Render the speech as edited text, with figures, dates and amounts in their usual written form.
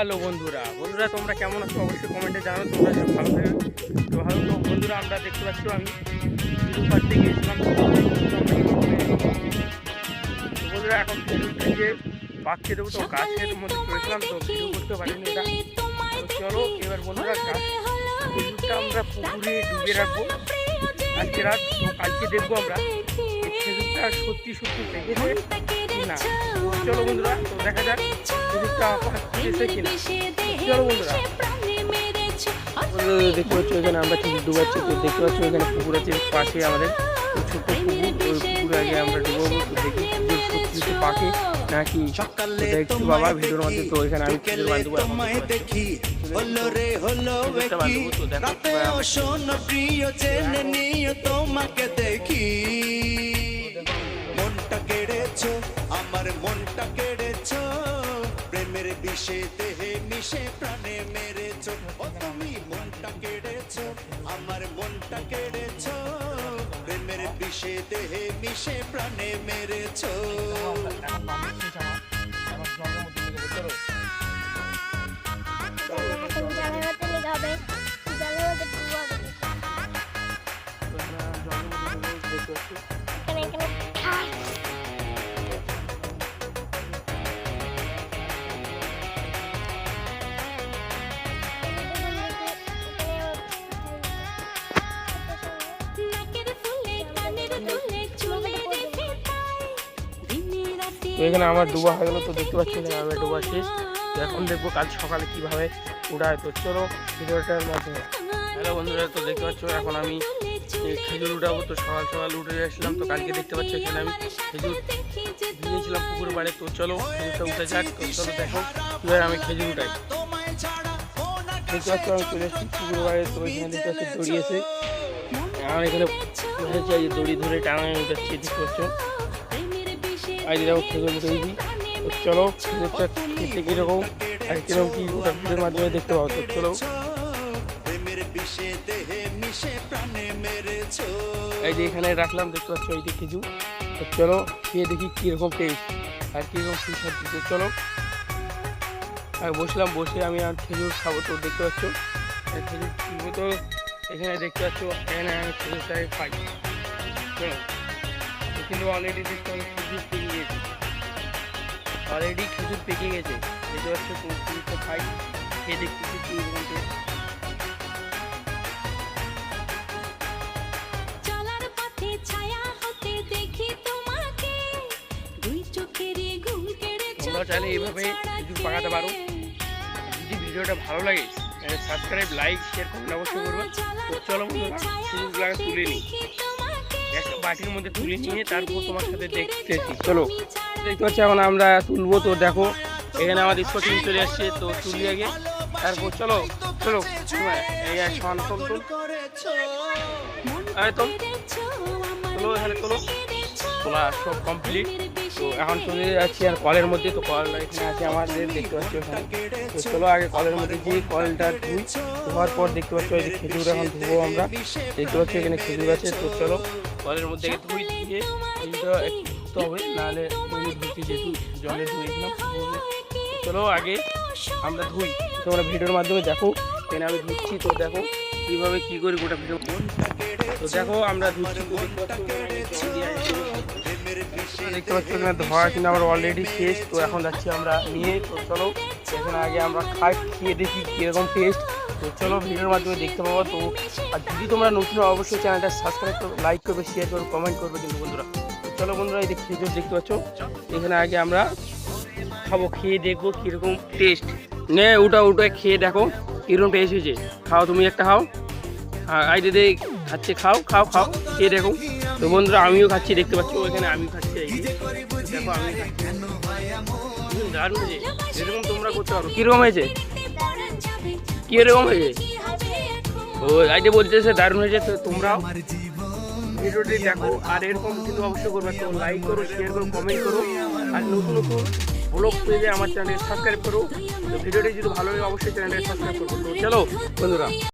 Hello বন্ধুরা তোমরা কেমন আছো অবশ্যই কমেন্টে জানাও। তোমরা সব ভালো থাকবে তো ভালো। তো বন্ধুরা আমরা দেখতে পাচ্ছ আমি ভিডিও পাড়তে গিয়েছিলাম। তো বন্ধুরা এখন যে পাচ্ছে দেবো, তো গাছের মধ্যে চলেছিলাম, তো ভিডিও করতে পারিনি এটা। তো চলো এবার বন্ধুরা খেজুরটা আমরা পুকুরে ডুবে রাখবো আজকে রাত। তো কালকে দেখবো আমরা খেজুরটা সত্যি সত্যি পেকেছে কিনা। চলো বন্ধুরা, তো দেখা যাক খেজুরটা পেকেছে কিনা। চলো বন্ধুরা, দেখতে পাচ্ছ এখানে আমরা খেজুর ডুবাচ্ছি। তো দেখতে পাচ্ছ এখানে পুকুর আছে পাশে আমাদের ছোট্ট পুকুর। ওই পুকুরে আগে আমরা ডুবাবো। তো দেখি খেজুর সত্যি সত্যি পাকে নাকি একটু বাবা ভিডিওর মধ্যে। তো এখানে আমি খেজুর বাঁধবো। তোমাকে দেখি মনটা কেড়েছো, আমার মনটা কেড়েছো, প্রেমের বিষে দেহে মিশে প্রাণে মেরেছো। ও তুমি মনটা কেড়েছো, আমার মনটা কেড়েছো, প্রেমের বিষে দেহে মিশে প্রাণে মেরেছো। তো এখানে আমার ডুবা হয়ে গেল। তো দেখতে পাচ্ছি এখানে আমার ডুবা শেষ। তো এখন দেখবো কাল সকালে কীভাবে উড়ায়। তো চলো ভিডিওটার মাধ্যমে। হ্যালো বন্ধুরা, তো দেখতে পাচ্ছ এখন আমি খেজুর উঠাবো। তো সকাল সকাল উঠে আসলাম। তো কালকে দেখতে পাচ্ছ এখানে আমি খেজুর দিয়েছিলাম পুকুর পাড়ে। তো চলো খেজুরটা উঠে যাক। তো চলো দেখো কীভাবে আমি খেজুর উঠাই। দেখতে পাচ্ছ আমি চলে এসেছি পুকুর পাড়ে। তো এখানে দেখতে পাচ্ছি দড়িয়েছে আমার এখানে দড়ি ধরে টাঙানো উঠাচ্ছি। দেখতে পাচ্ছ আজ দেখো খেজুর উঠেছি। তো চলো খেজুরটা খেতে কীরকম আর কীরকম কী ওটা ভিডিওর মাধ্যমে দেখতে পাবো। তো চলো এই যে এখানে রাখলাম, দেখতে পাচ্ছ এই যে খেজুর। তো চলো খেয়ে দেখি কীরকম টেস্ট আর কীরকম সুস্বাদু। তো চলো আর বসলাম, বসে আমি আর খেজুর খাবো। তো দেখতে পাচ্ছ খেজুর কিনবো। তো এখানে দেখতে পাচ্ছ এখানে আমি খেজুরটাকে খাই। চলো কিন্তু অলরেডি দেখতে আমি খেজুর পেকে গেছে, অলরেডি খেজুর পেকে গেছে। দেখতে পাচ্ছ তো খেজুরটা খাই, খেয়ে দেখতেছি কীরকম টেস্ট। তোমরা চাইলে এইভাবে খেজুর পাকাতে পারো। যদি ভিডিওটা ভালো লাগে সাবস্ক্রাইব, লাইক, শেয়ার, কমেন্ট অবশ্যই করবে। তো চলো বন্ধুরা খেজুরগুলো তুলে নিই, একটা বাটির মধ্যে তুলে নিয়ে তারপর তোমার সাথে দেখতেছি। চলো দেখতে পাচ্ছি এখন আমরা তুলবো। তো দেখো এখানে আমাদের স্পটিং চলে আসছে। তো তুলি আগে, তারপর চলো চলো এই সমান তোল তোলো এখানে তোলো, তোলা সব কমপ্লিট। তো এখন চলে যাচ্ছি আর কলের মধ্যে। তো কলটা এখানে আছে আমাদের, দেখতে পাচ্ছি এখানে। তো চলো আগে কলের মধ্যে গিয়ে কলটা ধুই। ধোয়ার পর দেখতে পাচ্ছ এই যে খেজুর এখন ধুবো আমরা। দেখতে পাচ্ছি এখানে খেজুর আছে। তো চলো কলের মধ্যে ধুই, দিয়ে খেজুরটা একটু ধুতে হবে, নাহলে ধুইতে যেহেতু জলে ধুয়েছিলাম। চলো আগে আমরা ধুই, তোমরা ভিডিওর মাধ্যমে দেখো এখানে আমি ধুচ্ছি। তো দেখো কীভাবে কী করি গোটা ভিডিও। তো দেখো আমরা ধুচ্ছি। দেখতে পাচ্ছি এখানে ধোয়া কিন্তু আমার অলরেডি শেষ। তো এখন যাচ্ছি আমরা নিয়ে। তো চলো এখানে আগে আমরা খেয়ে দেখি কীরকম টেস্ট। তো চলো ভিডিওর মাধ্যমে দেখতে পাবো। তো আর যদি তোমরা নতুন অবশ্যই চ্যানেলটা সাবস্ক্রাইব করবে, লাইক করবে, শেয়ার করবে, কমেন্ট করবে কিন্তু বন্ধুরা। তো চলো বন্ধুরা এই যে খেজুর দেখতে পাচ্ছ এখানে আগে আমরা খাবো, খেয়ে দেখবো কীরকম টেস্ট। নে উঠো খেয়ে দেখো কীরকম টেস্ট হয়েছে। খাও, তুমি একটা খাও। আই দিদি খাচ্ছে, খাও খাও খাও খেয়ে দেখো। তো বন্ধুরা আমিও খাচ্ছি, দেখতে পাচ্ছি ওইখানে আমিও খাচ্ছি। দেখো আমি দারুণ হয়েছে, এরকম তোমরা করতে পারো। কীরকম হয়েছে, কীরকম হয়েছে? ও আইডে বলতেছে দারুণ হয়েছে। তো তোমরাও ভিডিওটি দেখো আর এরকম কিন্তু অবশ্যই করবে। তো লাইক করো, শেয়ার করো, কমেন্ট করো আর নতুন নতুন ব্লগ পেজে আমার চ্যানেলকে সাবস্ক্রাইব করো। তো ভিডিওটি যদি ভালো লাগে অবশ্যই চ্যানেলকে সাবস্ক্রাইব করবো। তো চলো বন্ধুরা।